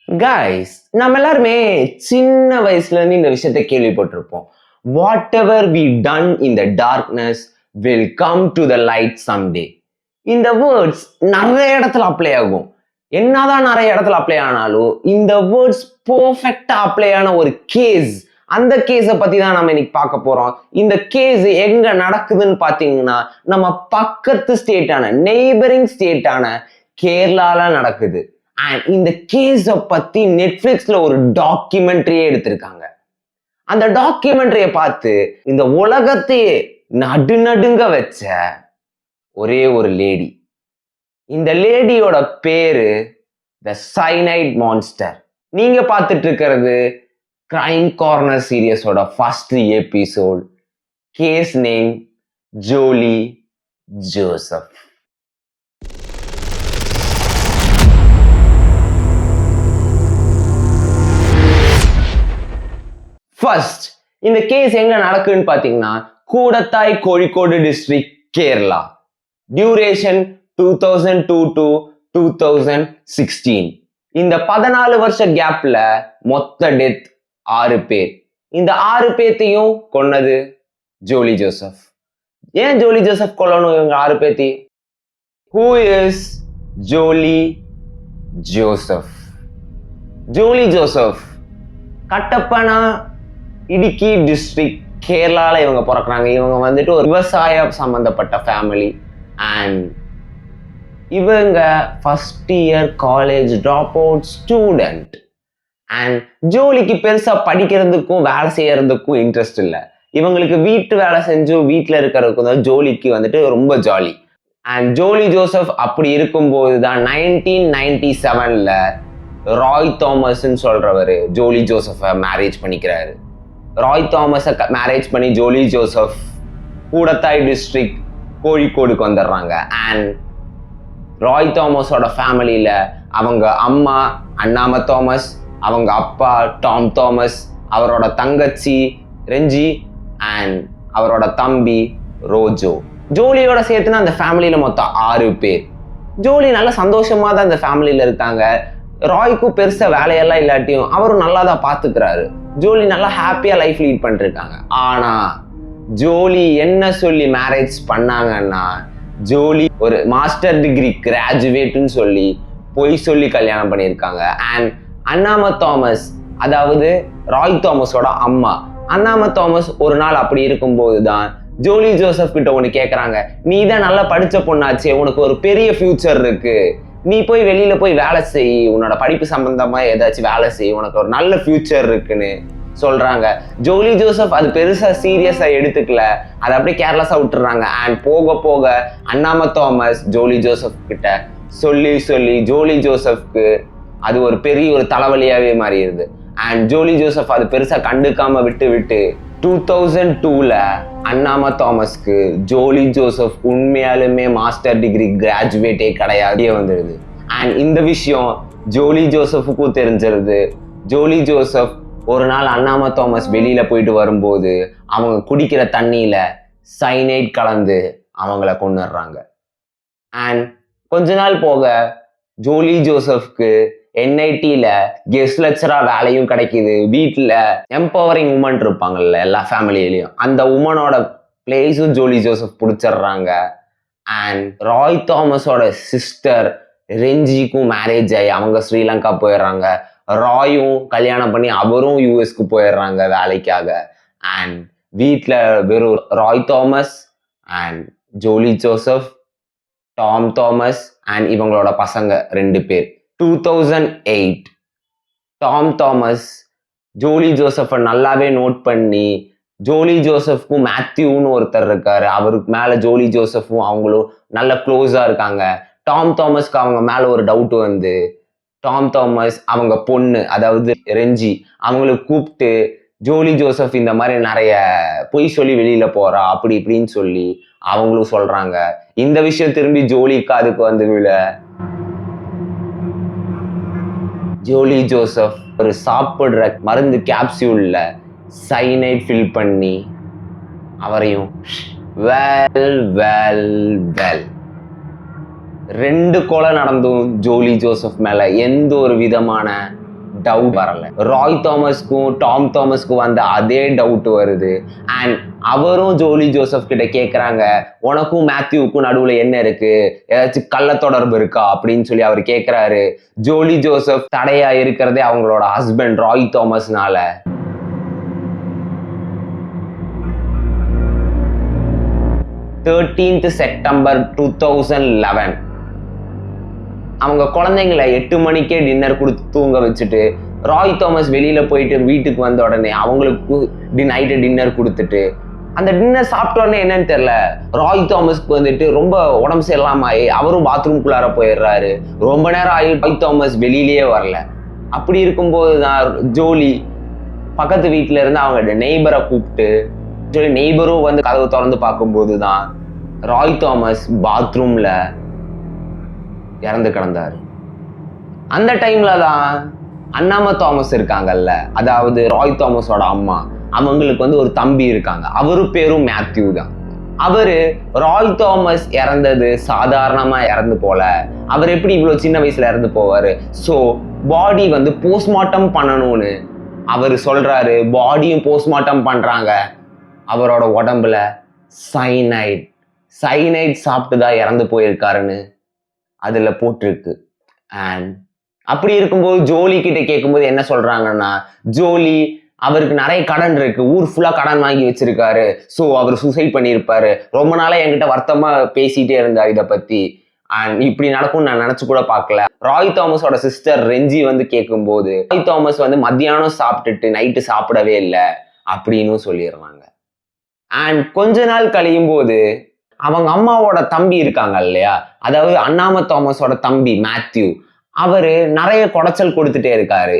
Guys, நம்ம எல்லாருமே சின்ன வயசுல இருந்து இந்த விஷயத்தை கேள்விப்பட்டிருப்போம். Whatever we done in the darkness will come to the light someday. இந்த வேர்ட்ஸ் நிறைய இடத்துல அப்ளை ஆகும். என்னதான் நிறைய இடத்துல அப்ளை ஆனாலும் இந்த வேர்ட்ஸ் பெர்ஃபெக்டா அப்ளை ஆன ஒரு கேஸ், அந்த கேஸை பத்தி தான் நம்ம இன்னைக்கு பார்க்க போறோம். இந்த கேஸ் எங்க நடக்குதுன்னு பாத்தீங்கன்னா நம்ம பக்கத்து ஸ்டேட்டான நெய்பரிங் ஸ்டேட்டான கேரளால நடக்குது. அண்ட் இந்த கேஸை பத்தி நெட்ஃபிளிக்ஸ்ல ஒரு டாக்குமெண்ட்ரியே எடுத்திருக்காங்க. அந்த டாக்குமெண்ட்ரியை பார்த்து இந்த உலகத்தையே நடுநடுங்க வச்ச ஒரே ஒரு லேடி. இந்த லேடியோட பேரு த சைனைட் மான்ஸ்டர். நீங்க பார்த்துட்டு இருக்கிறது கிரைம் கார்னர் சீரியஸோட first episode. Case name Jolly Joseph. First, இந்த கேஸ் எங்க நடக்குன்னு பாத்தீங்கன்னா Koodathayi, Kozhikode district, Kerala. Duration 2002 to 2016. இந்த 14 வருஷ கேப்ல மொத்த டெத் 6 பேர். இந்த 6 பேத்தையும் கொன்னது ஜோலி ஜோசப். ஏன் ஜோலி ஜோசப் கொல்லணும் இவங்க 6 பேத்தி? Who is Jolly Joseph? Jolly Joseph Kattappana, Idukki district, கேரளால இவங்க பிறக்கிறாங்க. இவங்க வந்துட்டு ஒரு விவசாய சம்பந்தப்பட்ட ஃபேமிலி. அண்ட் இவங்க first year college dropout student. And ஜோலிக்கு பெருசா படிக்கிறதுக்கும் வேலை செய்யறதுக்கும் இன்ட்ரெஸ்ட் இல்லை. இவங்களுக்கு வீட்டு வேலை செஞ்சும் வீட்டில் இருக்கிறதுக்கும் தான் ஜோலிக்கு வந்துட்டு ரொம்ப ஜாலி. அண்ட் ஜோலி ஜோசப் அப்படி இருக்கும்போது தான் 1997ல ராய் தாமஸ்ன்னு சொல்றவர் ஜோலி ஜோசப்பை மேரேஜ் பண்ணிக்கிறாரு. ராய் தாமஸை மேரேஜ் பண்ணி ஜோலி ஜோசப் கூடத்தாய் டிஸ்ட்ரிக்ட், கோழிக்கோடுக்கு வந்துடுறாங்க. அண்ட் ராய் தாமஸோட ஃபேமிலியில அவங்க அம்மா அண்ணாம தாமஸ், அவங்க அப்பா டாம் தாமஸ், அவரோட தங்கச்சி ரெஞ்சி அண்ட் அவரோட தம்பி ரோஜோ. ஜோலியோட சேர்த்துனா அந்த ஃபேமிலியில மொத்தம் 6 பேர். ஜோலி நல்ல சந்தோஷமா தான் அந்த ஃபேமிலியில இருக்காங்க. ராய்க்கும் பெருசா வேலையெல்லாம் இல்லாட்டியும் அவரும் நல்லா தான் பாத்துக்கிறாரு. ஜோலி நல்லா ஹாப்பியா லைஃப் லீட் பண்ணிருக்காங்க. ஆனா ஜோலி என்ன சொல்லி மேரேஜ் பண்ணாங்கன்னா, ஜோலி ஒரு மாஸ்டர் டிகிரி கிராஜுவேட்னு சொல்லி பொய் சொல்லி கல்யாணம் பண்ணியிருக்காங்க. அண்ட் அண்ணாம தாமஸ், அதாவது ராய் தாமஸோட அம்மா, அண்ணாம தாமஸ் ஒரு நாள் அப்படி இருக்கும்போது தான் ஜோலி ஜோசப் கிட்ட ஒன்று கேட்குறாங்க. நீ தான் நல்லா படிச்ச பொண்ணாச்சே, உனக்கு ஒரு பெரிய ஃபியூச்சர் இருக்கு, நீ போய் வெளியில போய் வேலை செய், உன்னோட படிப்பு சம்பந்தமா ஏதாச்சும் வேலை செய், உனக்கு ஒரு நல்ல ஃபியூச்சர் இருக்குன்னு சொல்றாங்க. ஜோலி ஜோசப் அது பெருசா சீரியஸா எடுத்துக்கல, அதை அப்படியே கேர்லெஸ்ஸா விட்டுறாங்க. அண்ட் போக போக அண்ணாம தாமஸ் ஜோலி ஜோசப் கிட்ட சொல்லி சொல்லி ஜோலி ஜோசப்க்கு அது ஒரு பெரிய ஒரு தலைவலியாவே மாறிடுது. அண்ட் ஜோலி ஜோசப் அது பெருசா கண்டுக்காம விட்டு 2002ல அண்ணாம தாமஸ்க்கு ஜோலி ஜோசப் உண்மையாலுமே மாஸ்டர் டிகிரி கிராஜுவேட்டே கிடையாது வந்துடுது. அண்ட் இந்த விஷயம் ஜோலி ஜோசப்புக்கும் தெரிஞ்சிருது. ஜோலி ஜோசப் ஒரு நாள் அண்ணாம தாமஸ் வெளியில போயிட்டு வரும்போது அவங்க குடிக்கிற தண்ணியில சைனைட் கலந்து அவங்கள கொன்னுடுறாங்க. அண்ட் கொஞ்ச நாள் போக ஜோலி ஜோசப்க்கு NITல கெஸ்ட் லெக்சரா வேலையும் கிடைக்குது. வீட்டில் எம்பவரிங் உமன் இருப்பாங்கல்ல எல்லா ஃபேமிலியிலையும், அந்த உமனோட பிளேஸும் ஜோலி ஜோசப் பிடிச்சிடுறாங்க. அண்ட் ராய் தாமஸோட சிஸ்டர் ரெஞ்சிக்கும் மேரேஜ் ஆகி அவங்க ஸ்ரீலங்கா போயிடுறாங்க. ராயும் கல்யாணம் பண்ணி அவரும் யூஎஸ்க்கு போயிடுறாங்க வேலைக்காக. அண்ட் வீட்டில் வெறும் ராய் தாமஸ் அண்ட் ஜோலி ஜோசப், டாம் தாமஸ் அண்ட் இவங்களோட பசங்க 2 பேர். 2008 டாம் தாமஸ் ஜோலி ஜோசப்பை நல்லாவே நோட் பண்ணி, ஜோலி ஜோசப்க்கும் மேத்யூன்னு ஒருத்தர் இருக்காரு, அவருக்கு மேல ஜோலி ஜோசப்பும் அவங்களும் நல்ல க்ளோஸா இருக்காங்க. டாம் தாமஸ்க்கு அவங்க மேல ஒரு டவுட் வந்து டாம் தாமஸ் அவங்க பொண்ணு, அதாவது ரெஞ்சி, அவங்களுக்கு கூப்பிட்டு ஜோலி ஜோசப் இந்த மாதிரி நிறைய பொய் சொல்லி வெளியில போறா அப்படி இப்படின்னு சொல்லி அவங்களும் சொல்றாங்க. இந்த விஷயம் திரும்பி ஜோலிக்கு அதுக்கு வந்து விழ ஜோலி ஜோசப் ஒரு சாப்பிடுற மருந்து கேப்சியூல்ல சைனைட் ஃபில் பண்ணி அவரையும் வெல் வெல் வெல் 2 கொலை நடந்தும் ஜோலி ஜோசப் மேல எந்த ஒரு விதமான டவுட் வரல. ராய் தாமஸ்க்கும் டாம் தாமஸ்க்கும் வந்த அதே டவுட் வருது. அண்ட் அவரும் ஜோலி ஜோசப் கிட்ட கேட்குறாங்க, உனக்கும் மேத்யூவுக்கும் நடுவில் என்ன இருக்கு, ஏதாச்சும் கள்ள தொடர்பு இருக்கா அப்படின்னு சொல்லி அவர் கேட்குறாரு. ஜோலி ஜோசப் தடையா இருக்கிறதே அவங்களோட ஹஸ்பண்ட் ராய் தாமஸ்னால. 13th September 2011 அவங்க குழந்தைங்களை 8 மணிக்கே டின்னர் கொடுத்து தூங்க வச்சுட்டு ராய் தாமஸ் வெளியில போயிட்டு வீட்டுக்கு வந்த உடனே அவங்களுக்கு நைட்டு டின்னர் கொடுத்துட்டு அந்த டின்னர் சாப்பிட்ட உடனே என்னன்னு தெரியல, ராய் தாமஸ்க்கு வந்துட்டு ரொம்ப உடம்பு சரியில்லாம ஆகி அவரும் பாத்ரூம்குள்ளார போயிடுறாரு. ரொம்ப நேரம் ஆகி ராய் தாமஸ் வெளியிலேயே வரல. அப்படி இருக்கும்போது தான் ஜோலி பக்கத்து வீட்டுல இருந்து அவங்க நெய்பரை கூப்பிட்டு சொல்லி நெய்பரும் வந்து கதவு திறந்து பார்க்கும்போது தான் ராய் தாமஸ் பாத்ரூம்ல இறந்து கிடந்தாரு. அந்த டைம்ல தான் அண்ணாமா தாமஸ் இருக்காங்கல்ல, அதாவது ராய் தாமஸோட அம்மா, அவங்களுக்கு வந்து ஒரு தம்பி இருக்காங்க. அவரு பேரும் மேத்யூ தான். அவரு ராய் தாமஸ் இறந்தது சாதாரணமா இறந்து போல, அவர் எப்படி இவ்வளவு சின்ன வயசுல இறந்து போவாரு, ஸோ பாடி வந்து போஸ்ட்மார்ட்டம் பண்ணணும்னு அவர் சொல்றாரு. பாடியும் போஸ்ட்மார்ட்டம் பண்றாங்க. அவரோட உடம்புல சைனைட் சாப்பிட்டு தான் இறந்து போயிருக்காருன்னு அதுல போட்டிருக்கு. அண்ட் அப்படி இருக்கும்போது ஜோலி கிட்ட கேட்கும்போது என்ன சொல்றாங்கன்னா, ஜோலி அவருக்கு நிறைய கடன் இருக்கு, ஊர் ஃபுல்லா கடன் வாங்கி வச்சிருக்காரு, ஸோ அவர் சூசைட் பண்ணியிருப்பாரு, ரொம்ப நாளா என்கிட்ட வருத்தமா பேசிட்டே இருந்தார் இதை பத்தி, அண்ட் இப்படி நடக்கும் நான் நினைச்சு கூட பார்க்கல. ராய் தாமஸோட சிஸ்டர் ரெஞ்சி வந்து கேட்கும்போது ராய் தாமஸ் வந்து மத்தியானம் சாப்பிட்டுட்டு நைட்டு சாப்பிடவே இல்லை அப்படின்னு சொல்லிடுறாங்க. அண்ட் கொஞ்ச நாள் கழியும் போது அவங்க அம்மாவோட தம்பி இருக்காங்க இல்லையா, அதாவது அண்ணாம தாமஸோட தம்பி மேத்யூ, அவரு நிறைய குடைச்சல் கொடுத்துட்டே இருக்காரு.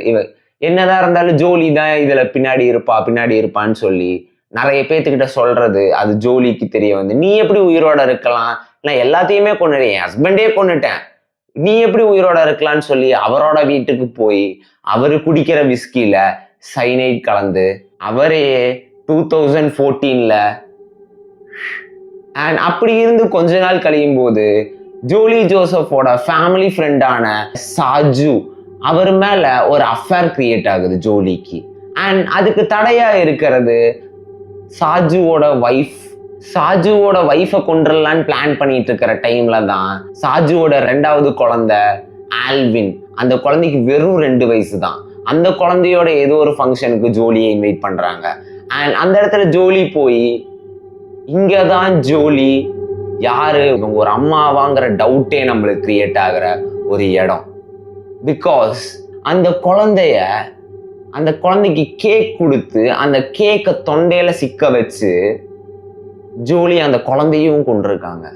என்னதான் இருந்தாலும் ஜோலி தான் இதுல பின்னாடி இருப்பான்னு சொல்லி நிறைய பேத்துக்கிட்ட சொல்றது. அது ஜோலிக்கு தெரிய வந்து, நீ எப்படி உயிரோட இருக்கலாம், நான் எல்லாத்தையுமே கொண்டுட்டேன், என் ஹஸ்பண்டே கொண்டுட்டேன், நீ எப்படி உயிரோட இருக்கலாம்னு சொல்லி அவரோட வீட்டுக்கு போய் அவரு குடிக்கிற விஸ்கில சைனைட் கலந்து அவரே 2014ல. அண்ட் அப்படி இருந்து கொஞ்ச நாள் கழியும் போது ஜோலி ஜோசப்போட ஃபேமிலி ஃப்ரெண்டான சாஜு, அவர் மேல ஒரு அஃபேர் கிரியேட் ஆகுது ஜோலிக்கு. அண்ட் அதுக்கு தடையா இருக்கிறது சாஜுவோட வைஃபை கொண்டுடலான்னு பிளான் பண்ணிட்டு இருக்கிற டைம்ல தான் சாஜுவோட 2வது குழந்தை ஆல்வின், அந்த குழந்தைக்கு வெறும் 2 வயசு தான், அந்த குழந்தையோட ஏதோ ஒரு ஃபங்க்ஷனுக்கு ஜோலியை இன்வைட் பண்றாங்க. அண்ட் அந்த இடத்துல ஜோலி போய், இங்கதான் ஜோலி யாரு ஒரு அம்மாவாங்கிற டவுட்டே நம்மளுக்கு கிரியேட் ஆகிற ஒரு இடம். பிகாஸ் அந்த குழந்தைக்கு கேக் கொடுத்து அந்த கேக்கை தொண்டையில சிக்க வச்சு ஜோலி அந்த குழந்தையும் கொண்டிருக்காங்க.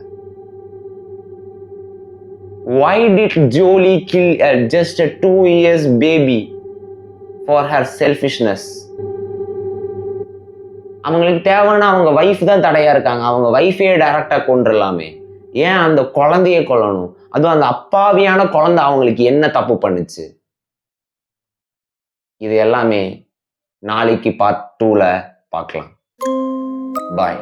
Why did Jolie kill just a 2 years baby for her selfishness? அவங்களுக்கு தேவைன்னா அவங்க வைஃப் தான் தடையா இருக்காங்க, அவங்க வைஃபே டைரக்டா கொண்டுடலாமே, ஏன் அந்த குழந்தைய கொல்லணும்? அதுவும் அந்த அப்பாவியான குழந்தை அவங்களுக்கு என்ன தப்பு பண்ணுச்சு? இது எல்லாமே நாளைக்கு பார்ட் 2ல பார்க்கலாம். பாய்.